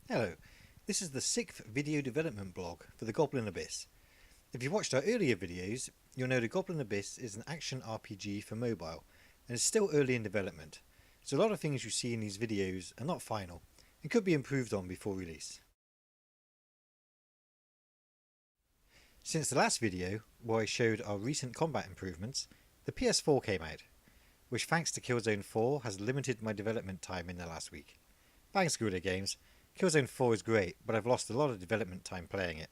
Hello, this is the 6th video development blog for the Goblin Abyss. If you watched our earlier videos, you'll know the Goblin Abyss is an action RPG for mobile and is still early in development, so a lot of things you see in these videos are not final and could be improved on before release. Since the last video, where I showed our recent combat improvements, the PS4 came out, which thanks to Killzone 4 has limited my development time in the last week. Thanks Guerrilla Games. Killzone 4 is great, but I've lost a lot of development time playing it.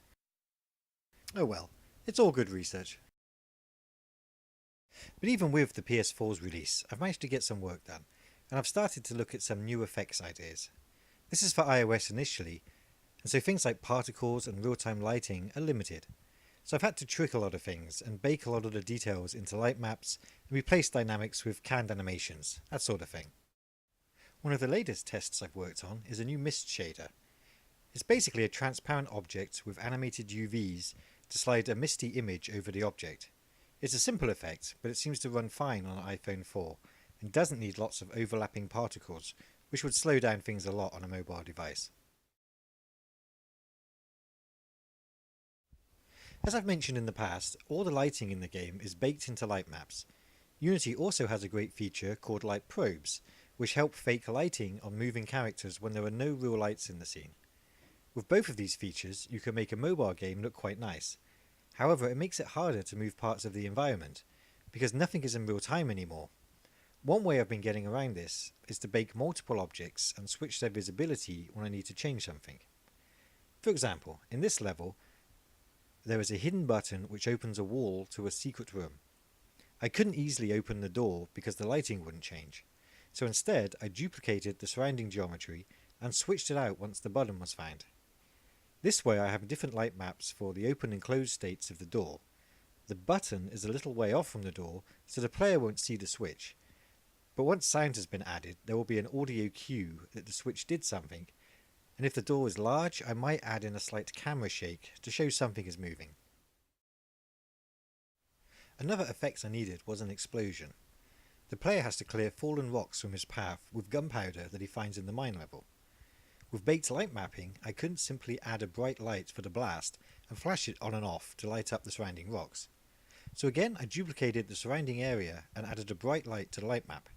Oh well, it's all good research. But even with the PS4's release, I've managed to get some work done, and I've started to look at some new effects ideas. This is for iOS initially, and so things like particles and real-time lighting are limited. So I've had to trick a lot of things and bake a lot of the details into light maps and replace dynamics with canned animations, that sort of thing. One of the latest tests I've worked on is a new mist shader. It's basically a transparent object with animated UVs to slide a misty image over the object. It's a simple effect, but it seems to run fine on an iPhone 4 and doesn't need lots of overlapping particles, which would slow down things a lot on a mobile device. As I've mentioned in the past, all the lighting in the game is baked into light maps. Unity also has a great feature called light probes, which help fake lighting on moving characters when there are no real lights in the scene. With both of these features, you can make a mobile game look quite nice. However, it makes it harder to move parts of the environment, because nothing is in real time anymore. One way I've been getting around this is to bake multiple objects and switch their visibility when I need to change something. For example, in this level, there is a hidden button which opens a wall to a secret room. I couldn't easily open the door because the lighting wouldn't change. So instead, I duplicated the surrounding geometry and switched it out once the button was found. This way I have different light maps for the open and closed states of the door. The button is a little way off from the door, so the player won't see the switch. But once sound has been added, there will be an audio cue that the switch did something, and if the door is large, I might add in a slight camera shake to show something is moving. Another effect I needed was an explosion. The player has to clear fallen rocks from his path with gunpowder that he finds in the mine level. With baked light mapping, I couldn't simply add a bright light for the blast and flash it on and off to light up the surrounding rocks. So again, I duplicated the surrounding area and added a bright light to the light map.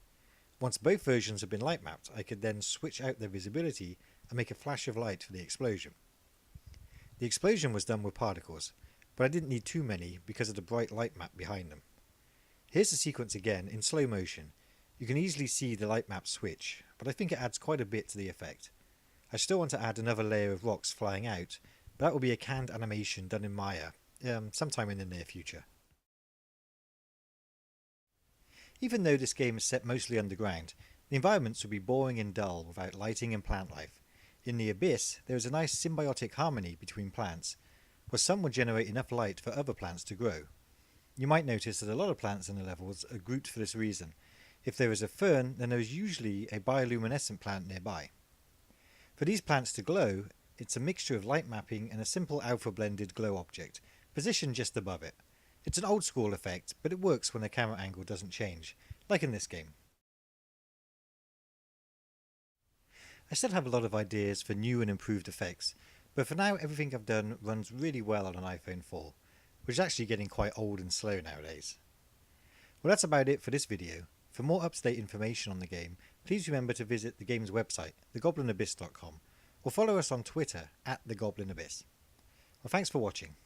Once both versions had been light mapped, I could then switch out their visibility and make a flash of light for the explosion. The explosion was done with particles, but I didn't need too many because of the bright light map behind them. Here's the sequence again in slow motion. You can easily see the light map switch, but I think it adds quite a bit to the effect. I still want to add another layer of rocks flying out, but that will be a canned animation done in Maya, sometime in the near future. Even though this game is set mostly underground, the environments would be boring and dull without lighting and plant life. In the Abyss, there is a nice symbiotic harmony between plants, where some will generate enough light for other plants to grow. You might notice that a lot of plants in the levels are grouped for this reason. If there is a fern, then there is usually a bioluminescent plant nearby. For these plants to glow, it's a mixture of light mapping and a simple alpha blended glow object, positioned just above it. It's an old school effect, but it works when the camera angle doesn't change, like in this game. I still have a lot of ideas for new and improved effects, but for now everything I've done runs really well on an iPhone 4. Which is actually getting quite old and slow nowadays. Well, that's about it for this video. For more up-to-date information on the game, please remember to visit the game's website, thegoblinabyss.com, or follow us on Twitter @thegoblinabyss. Well, thanks for watching.